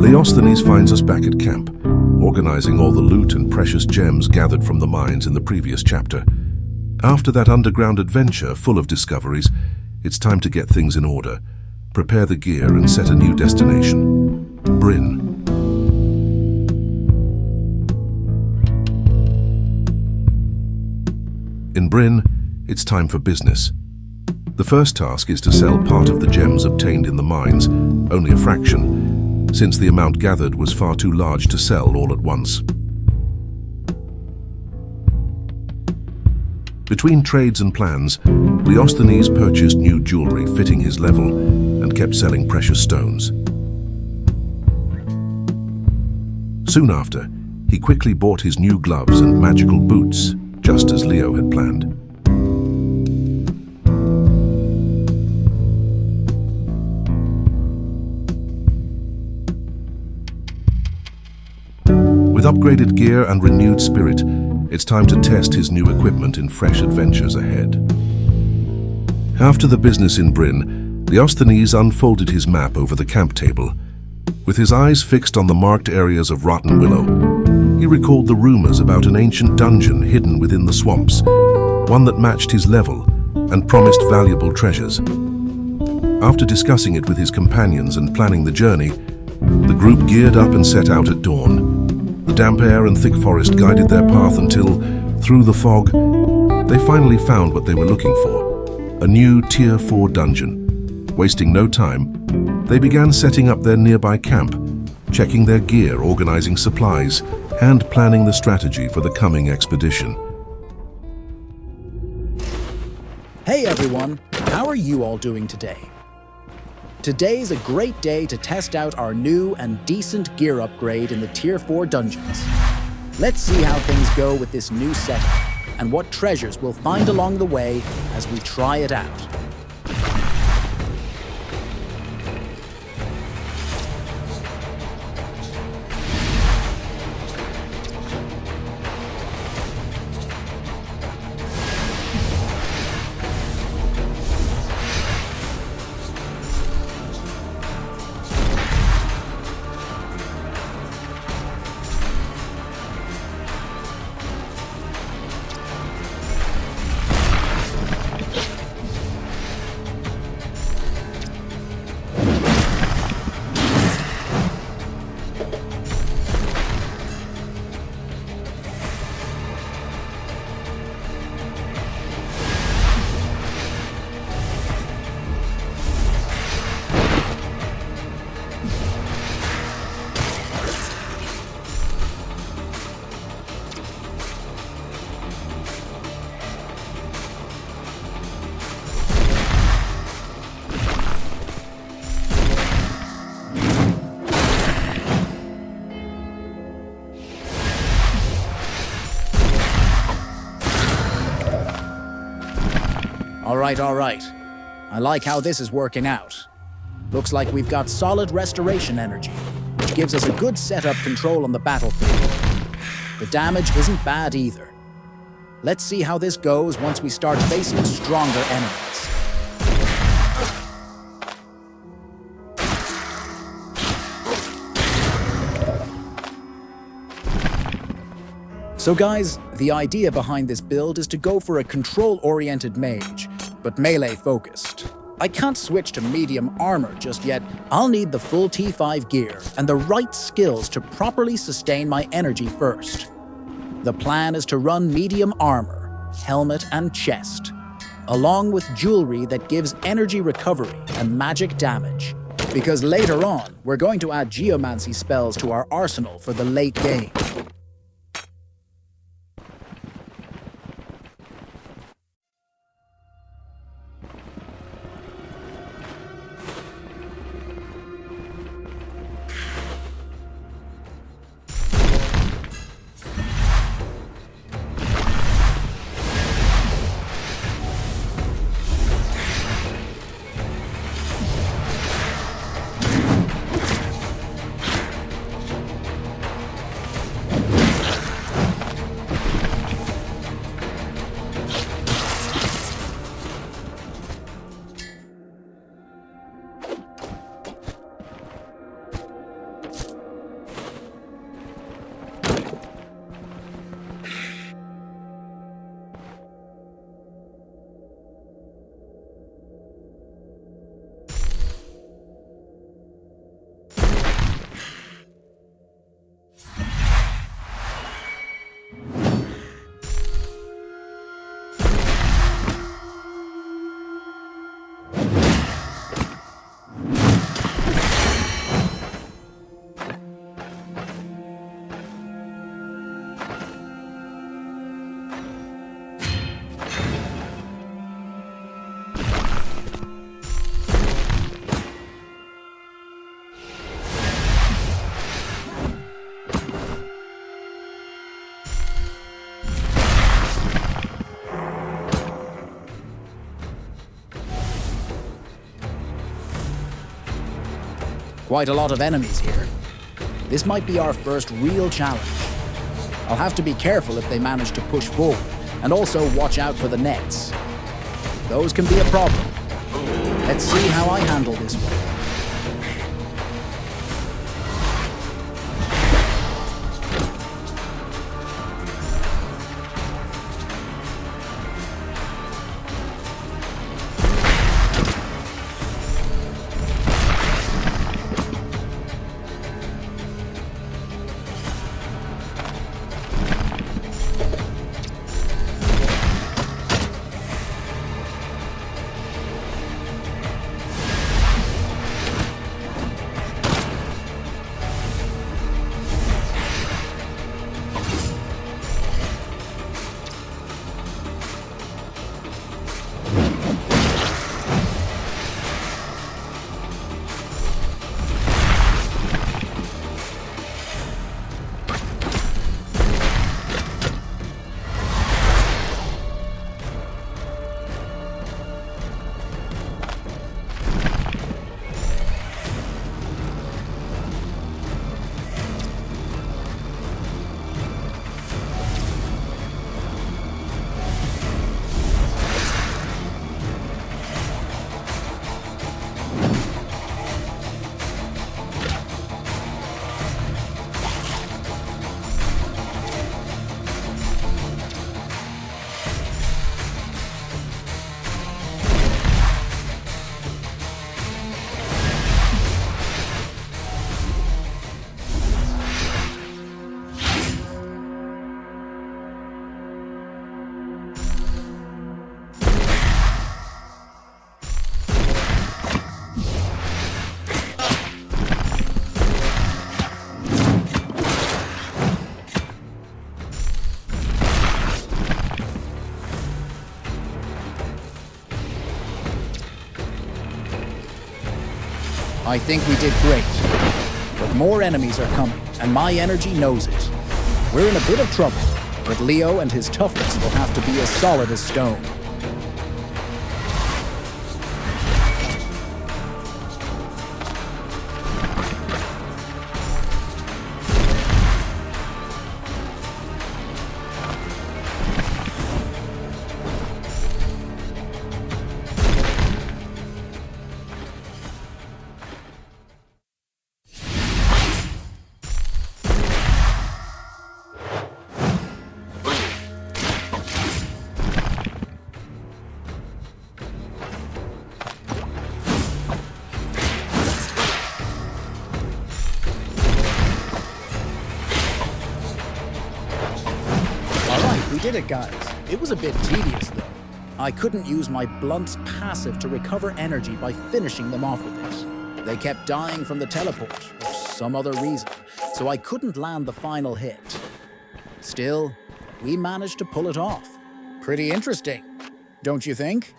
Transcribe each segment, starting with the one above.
Leosthenes finds us back at camp, organizing all the loot and precious gems gathered from the mines in the previous chapter. After that underground adventure full of discoveries, it's time to get things in order, prepare the gear and set a new destination. Bryn. In Bryn, it's time for business. The first task is to sell part of the gems obtained in the mines, only a fraction, since the amount gathered was far too large to sell all at once. Between trades and plans, Leosthenes purchased new jewelry fitting his level and kept selling precious stones. Soon after, he quickly bought his new gloves and magical boots, just as Leo had planned. With upgraded gear and renewed spirit, it's time to test his new equipment in fresh adventures ahead. After the business in Bryn, Leosthenes unfolded his map over the camp table. With his eyes fixed on the marked areas of Rotten Willow, he recalled the rumors about an ancient dungeon hidden within the swamps, one that matched his level and promised valuable treasures. After discussing it with his companions and planning the journey, the group geared up and set out at dawn. The damp air and thick forest guided their path until, through the fog, they finally found what they were looking for, a new Tier 4 dungeon. Wasting no time, they began setting up their nearby camp, checking their gear, organizing supplies, and planning the strategy for the coming expedition. Hey everyone, how are you all doing today? Today's a great day to test out our new and decent gear upgrade in the Tier 4 dungeons. Let's see how things go with this new setup, and what treasures we'll find along the way as we try it out. All right. I like how this is working out. Looks like we've got solid restoration energy, which gives us a good setup control on the battlefield. The damage isn't bad either. Let's see how this goes once we start facing stronger enemies. So guys, the idea behind this build is to go for a control-oriented mage, but melee-focused. I can't switch to medium armor just yet. I'll need the full T5 gear and the right skills to properly sustain my energy first. The plan is to run medium armor, helmet and chest, along with jewelry that gives energy recovery and magic damage. Because later on, we're going to add geomancy spells to our arsenal for the late game. Quite a lot of enemies here. This might be our first real challenge. I'll have to be careful if they manage to push forward, and also watch out for the nets. Those can be a problem. Let's see how I handle this one. I think we did great. But more enemies are coming, and my energy knows it. We're in a bit of trouble, but Leo and his toughness will have to be as solid as stone. We did it, guys. It was a bit tedious, though. I couldn't use my Blunt's passive to recover energy by finishing them off with it. They kept dying from the teleport, for some other reason, so I couldn't land the final hit. Still, we managed to pull it off. Pretty interesting, don't you think?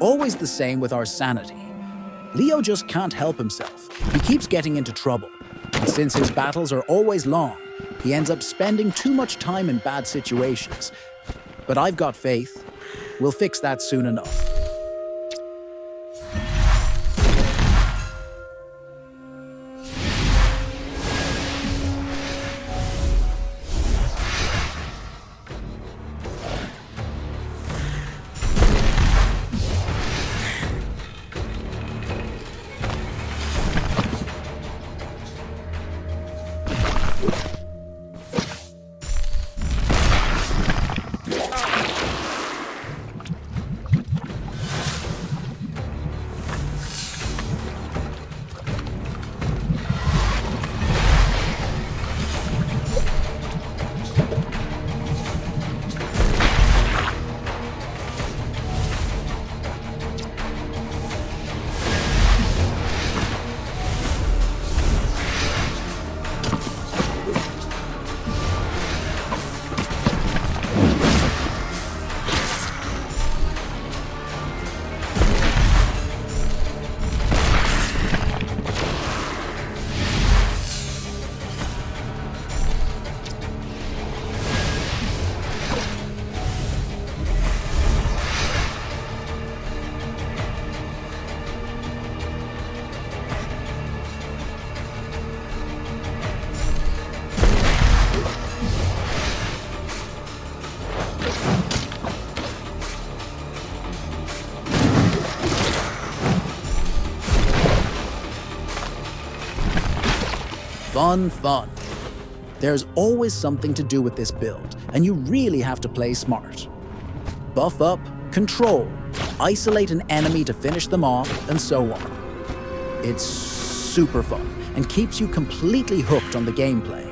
Always the same with our sanity. Leo just can't help himself. He keeps getting into trouble. And since his battles are always long, He ends up spending too much time in bad situations. But I've got faith. We'll fix that soon enough. Fun. There's always something to do with this build, and you really have to play smart. Buff up, control, isolate an enemy to finish them off, and so on. It's super fun, and keeps you completely hooked on the gameplay.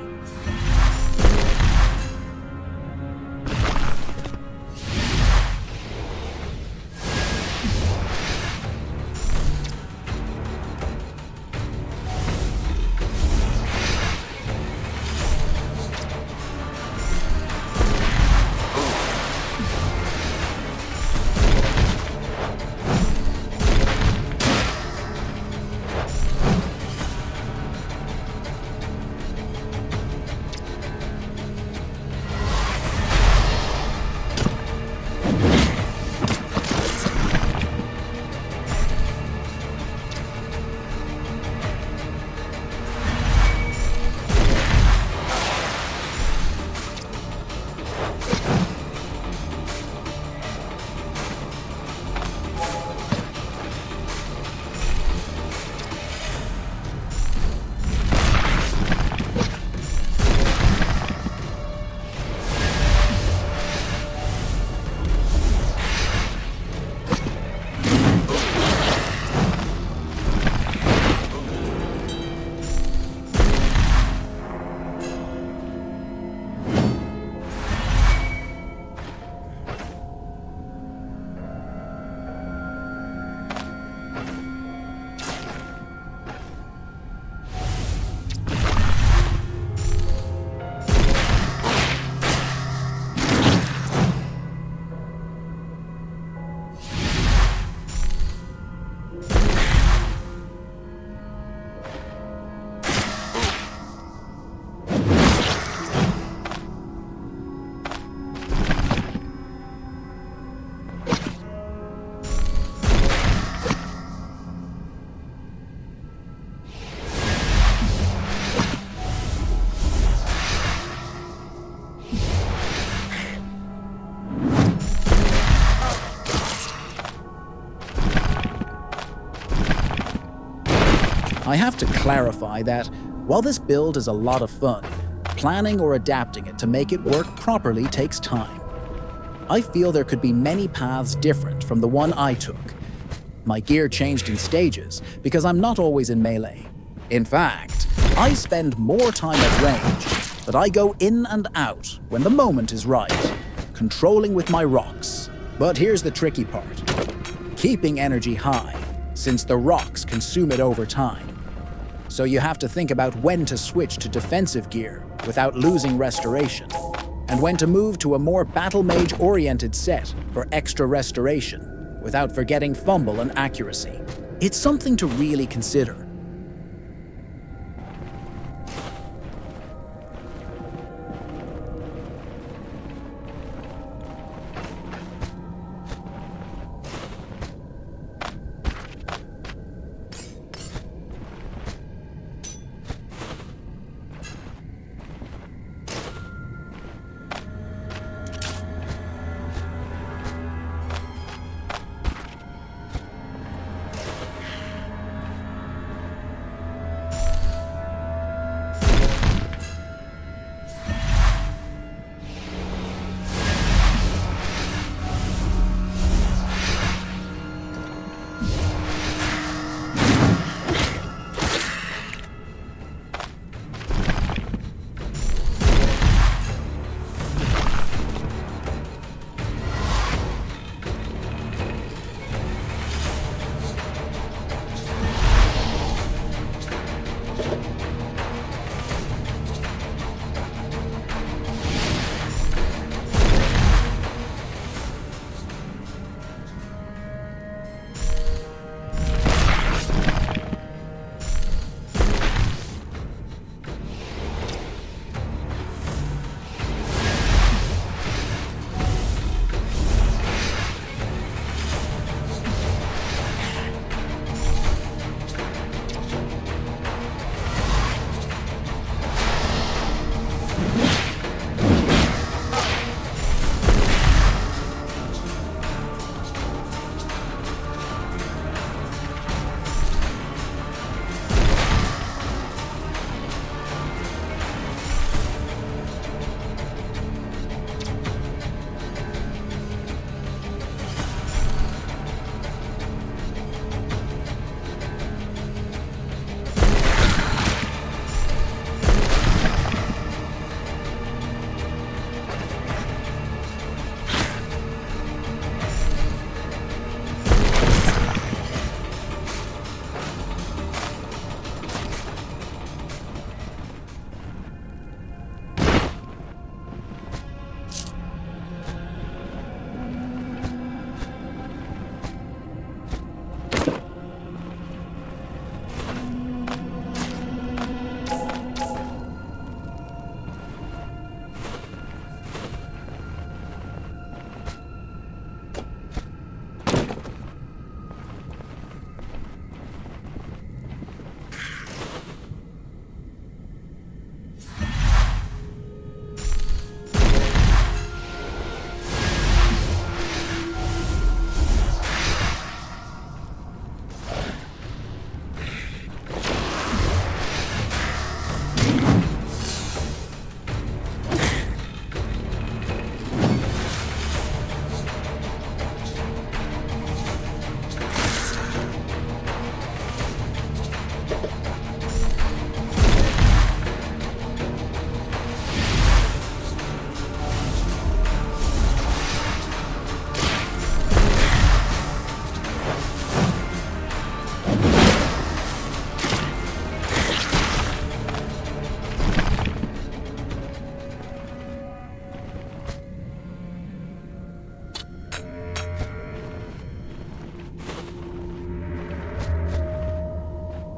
I have to clarify that, while this build is a lot of fun, planning or adapting it to make it work properly takes time. I feel there could be many paths different from the one I took. My gear changed in stages because I'm not always in melee. In fact, I spend more time at range, but I go in and out when the moment is right, controlling with my rocks. But here's the tricky part: keeping energy high, since the rocks consume it over time. So you have to think about when to switch to defensive gear without losing restoration, and when to move to a more battle mage-oriented set for extra restoration, without forgetting fumble and accuracy. It's something to really consider.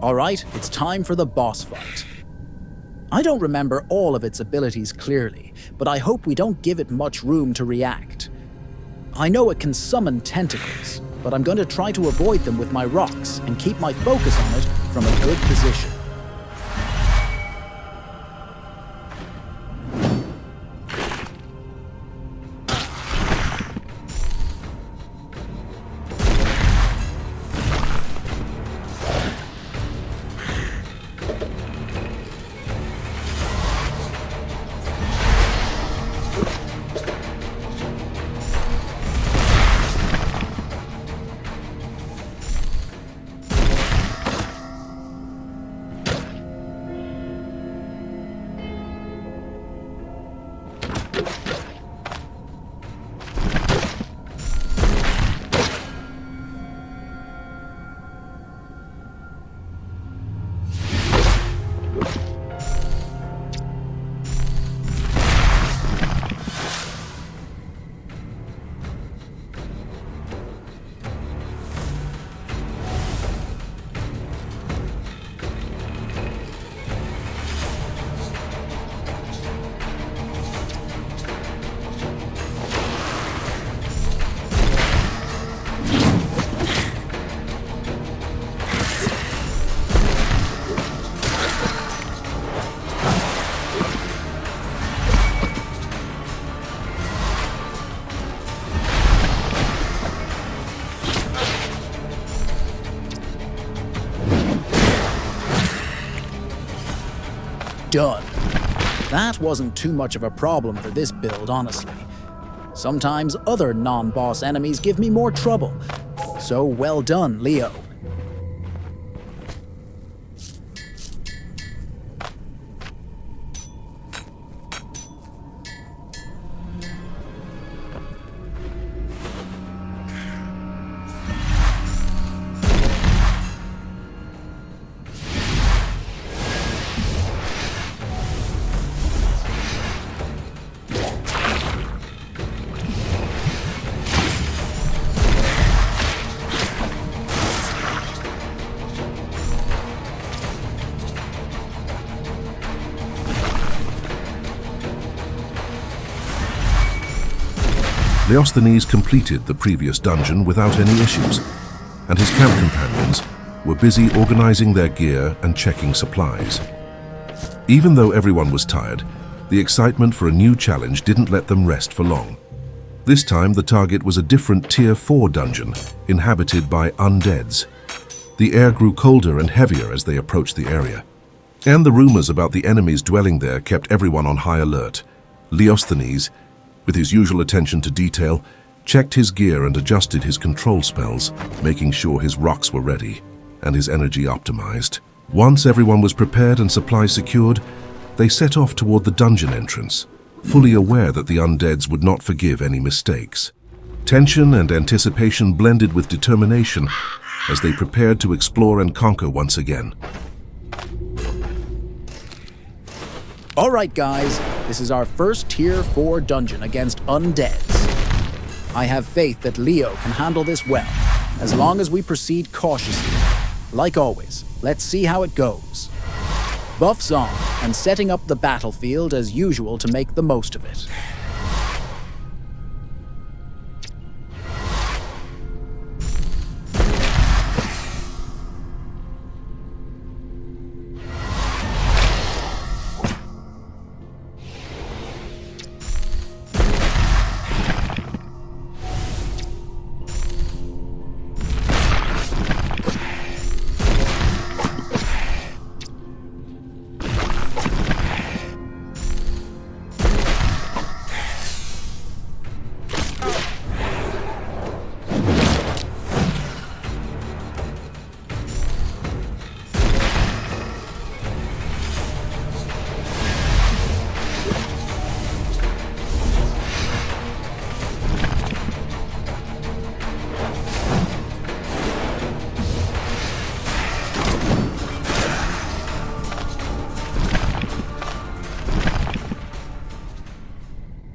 Alright, it's time for the boss fight. I don't remember all of its abilities clearly, but I hope we don't give it much room to react. I know it can summon tentacles, but I'm going to try to avoid them with my rocks and keep my focus on it from a good position. Done. That wasn't too much of a problem for this build, honestly. Sometimes other non-boss enemies give me more trouble. So well done, Leo. Leosthenes completed the previous dungeon without any issues, and his camp companions were busy organizing their gear and checking supplies. Even though everyone was tired, the excitement for a new challenge didn't let them rest for long. This time the target was a different Tier 4 dungeon, inhabited by undeads. The air grew colder and heavier as they approached the area, and the rumors about the enemies dwelling there kept everyone on high alert. Leosthenes, with his usual attention to detail, checked his gear and adjusted his control spells, making sure his rocks were ready and his energy optimized. Once everyone was prepared and supplies secured, they set off toward the dungeon entrance, fully aware that the undeads would not forgive any mistakes. Tension and anticipation blended with determination as they prepared to explore and conquer once again. Alright guys, this is our first Tier 4 dungeon against undeads. I have faith that Leo can handle this well, as long as we proceed cautiously. Like always, let's see how it goes. Buffs on, and setting up the battlefield as usual to make the most of it.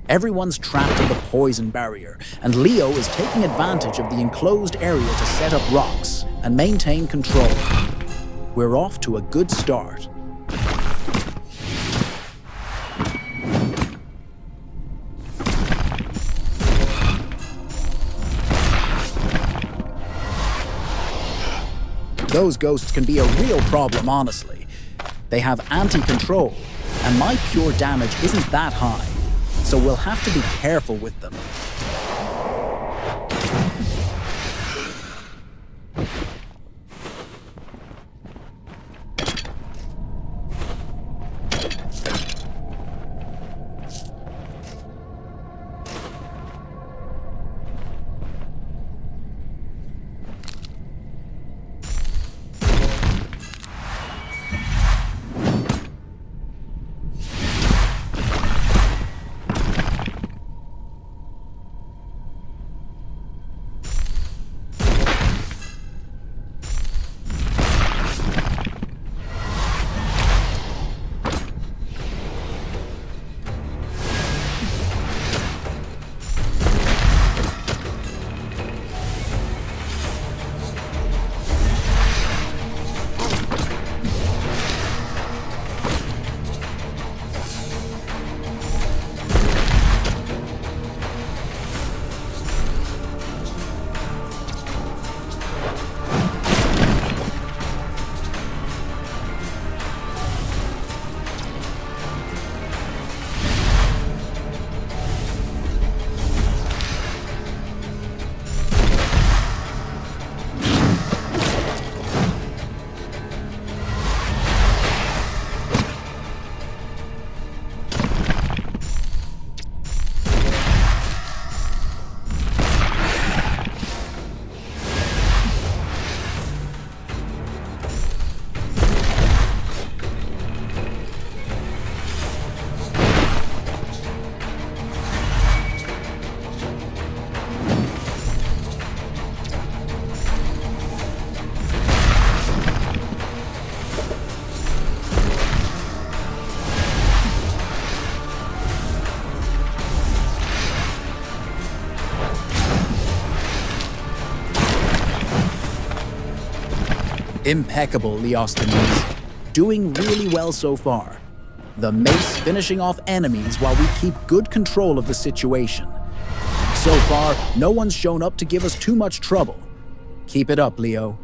Everyone's trapped in the poison barrier, and Leo is taking advantage of the enclosed area to set up rocks and maintain control. we're off to a good start. Those ghosts can be a real problem, honestly. They have anti-control, and my pure damage isn't that high, so we'll have to be careful with them. Impeccable, Leosthenes. Doing really well so far. The mace finishing off enemies while we keep good control of the situation. So far, no one's shown up to give us too much trouble. Keep it up, Leo.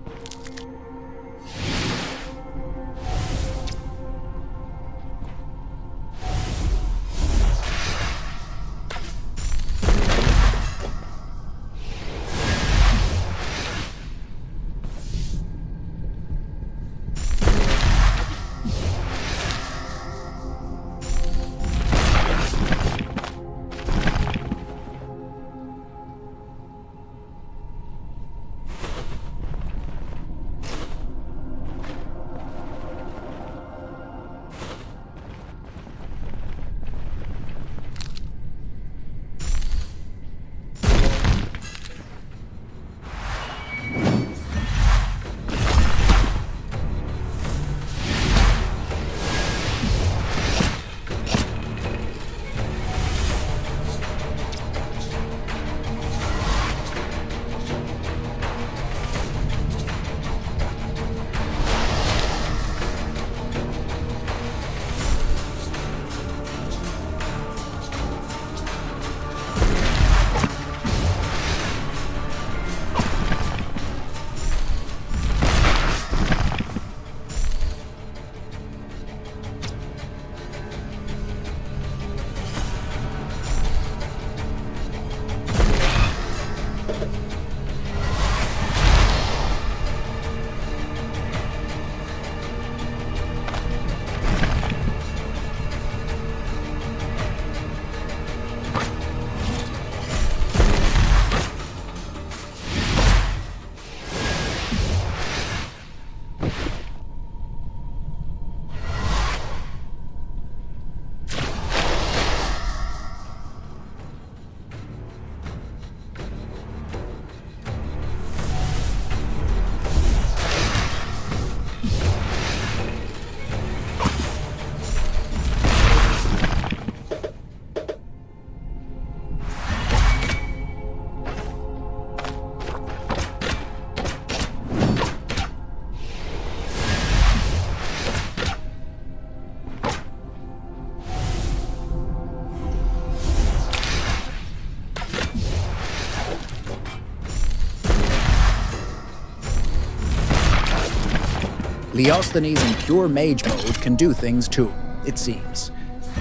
Leosthenes in pure mage mode can do things too, it seems.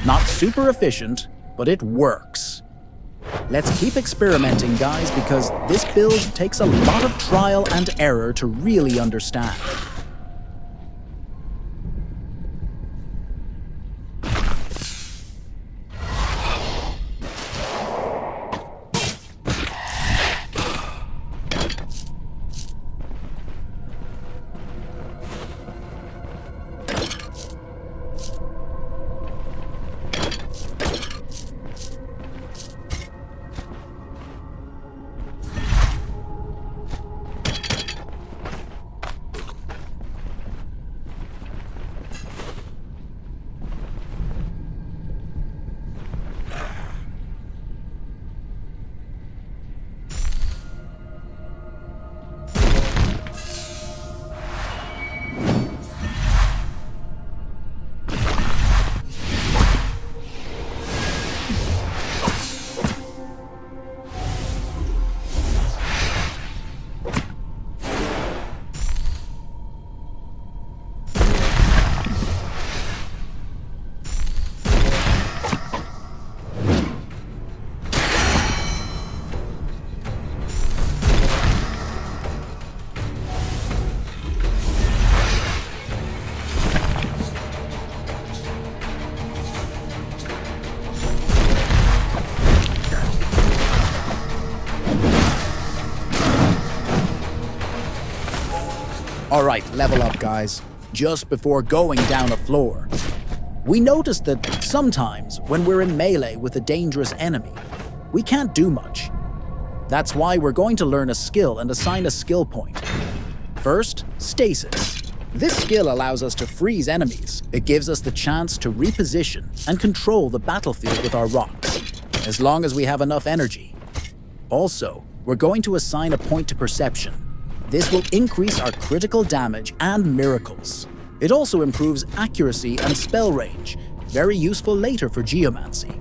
Not super efficient, but it works. Let's keep experimenting, guys, because this build takes a lot of trial and error to really understand. Alright, level up, guys. Just before going down a floor, we noticed that sometimes when we're in melee with a dangerous enemy, we can't do much. That's why we're going to learn a skill and assign a skill point. First, Stasis. This skill allows us to freeze enemies. It gives us the chance to reposition and control the battlefield with our rocks, as long as we have enough energy. Also, we're going to assign a point to Perception. This will increase our critical damage and miracles. It also improves accuracy and spell range, very useful later for Geomancy.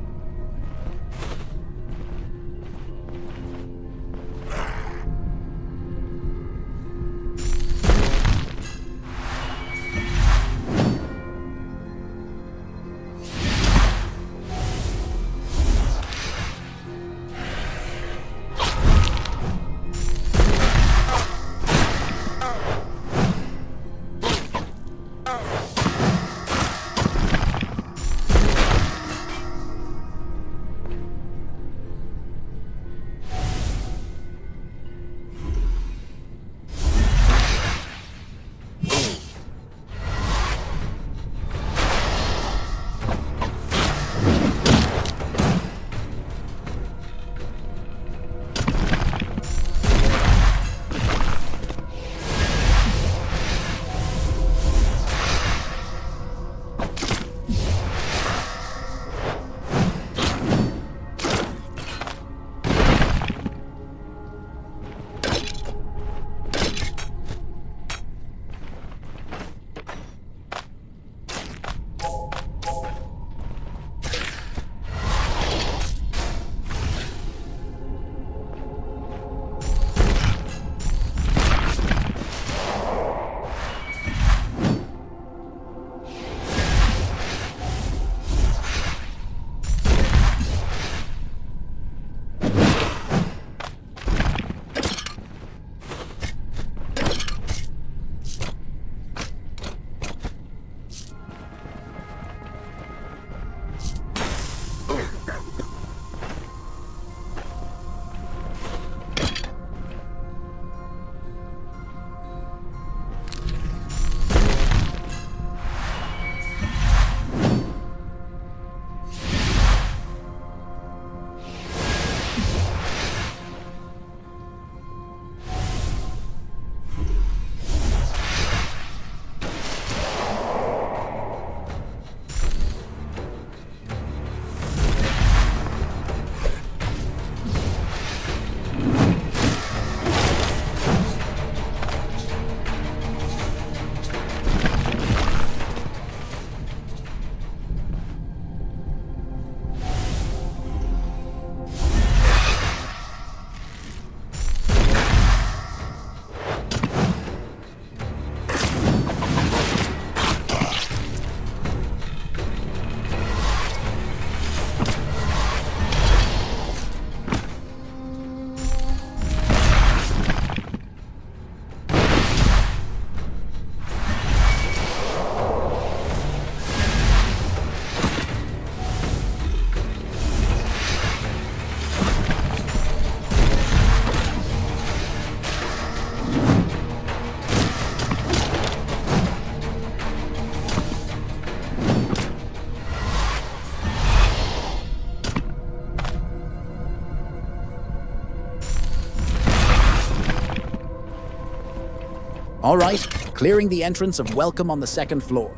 All right, clearing the entrance of welcome on the second floor.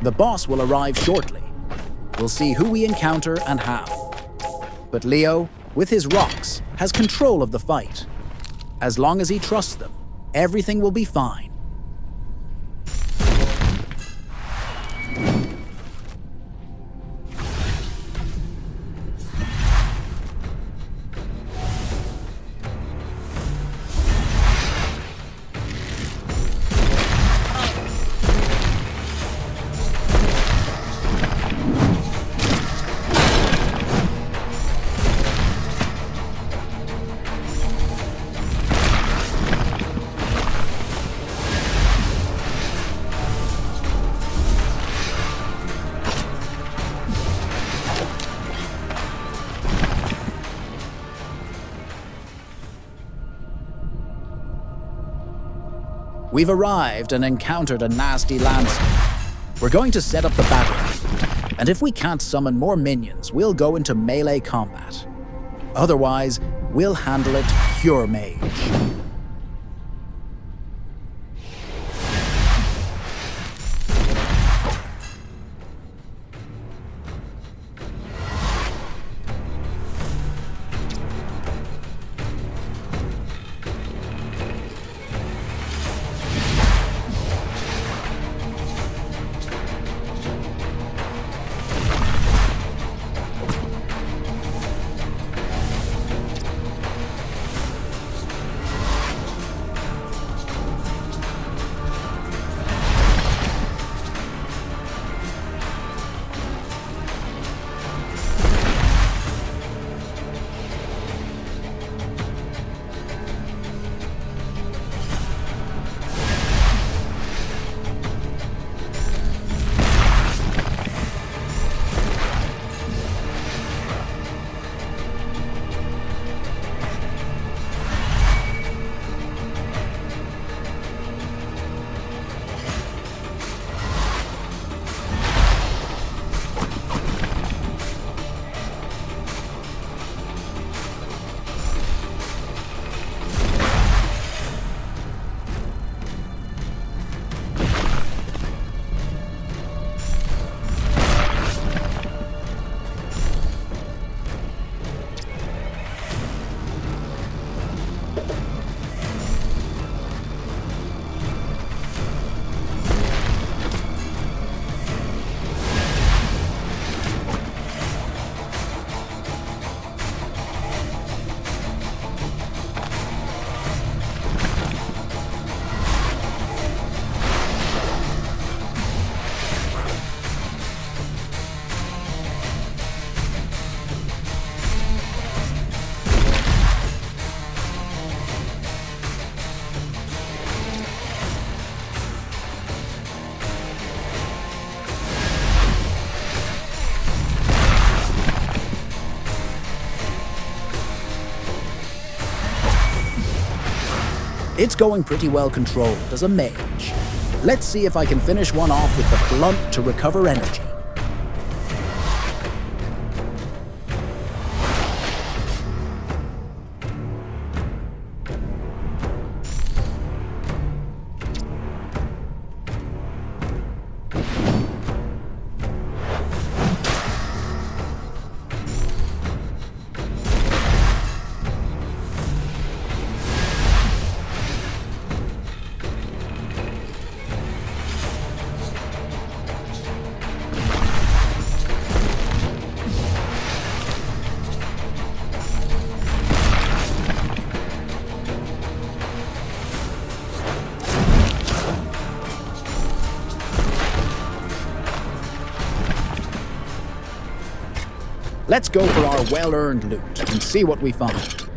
The boss will arrive shortly. We'll see who we encounter and how. But Leo, with his rocks, has control of the fight. As long as he trusts them, everything will be fine. We've arrived and encountered a nasty landscape. We're going to set up the battle, and if we can't summon more minions, we'll go into melee combat. Otherwise, we'll handle it pure mage. It's going pretty well controlled as a mage. Let's see if I can finish one off with the blunt to recover energy. Let's go for our well-earned loot and see what we find.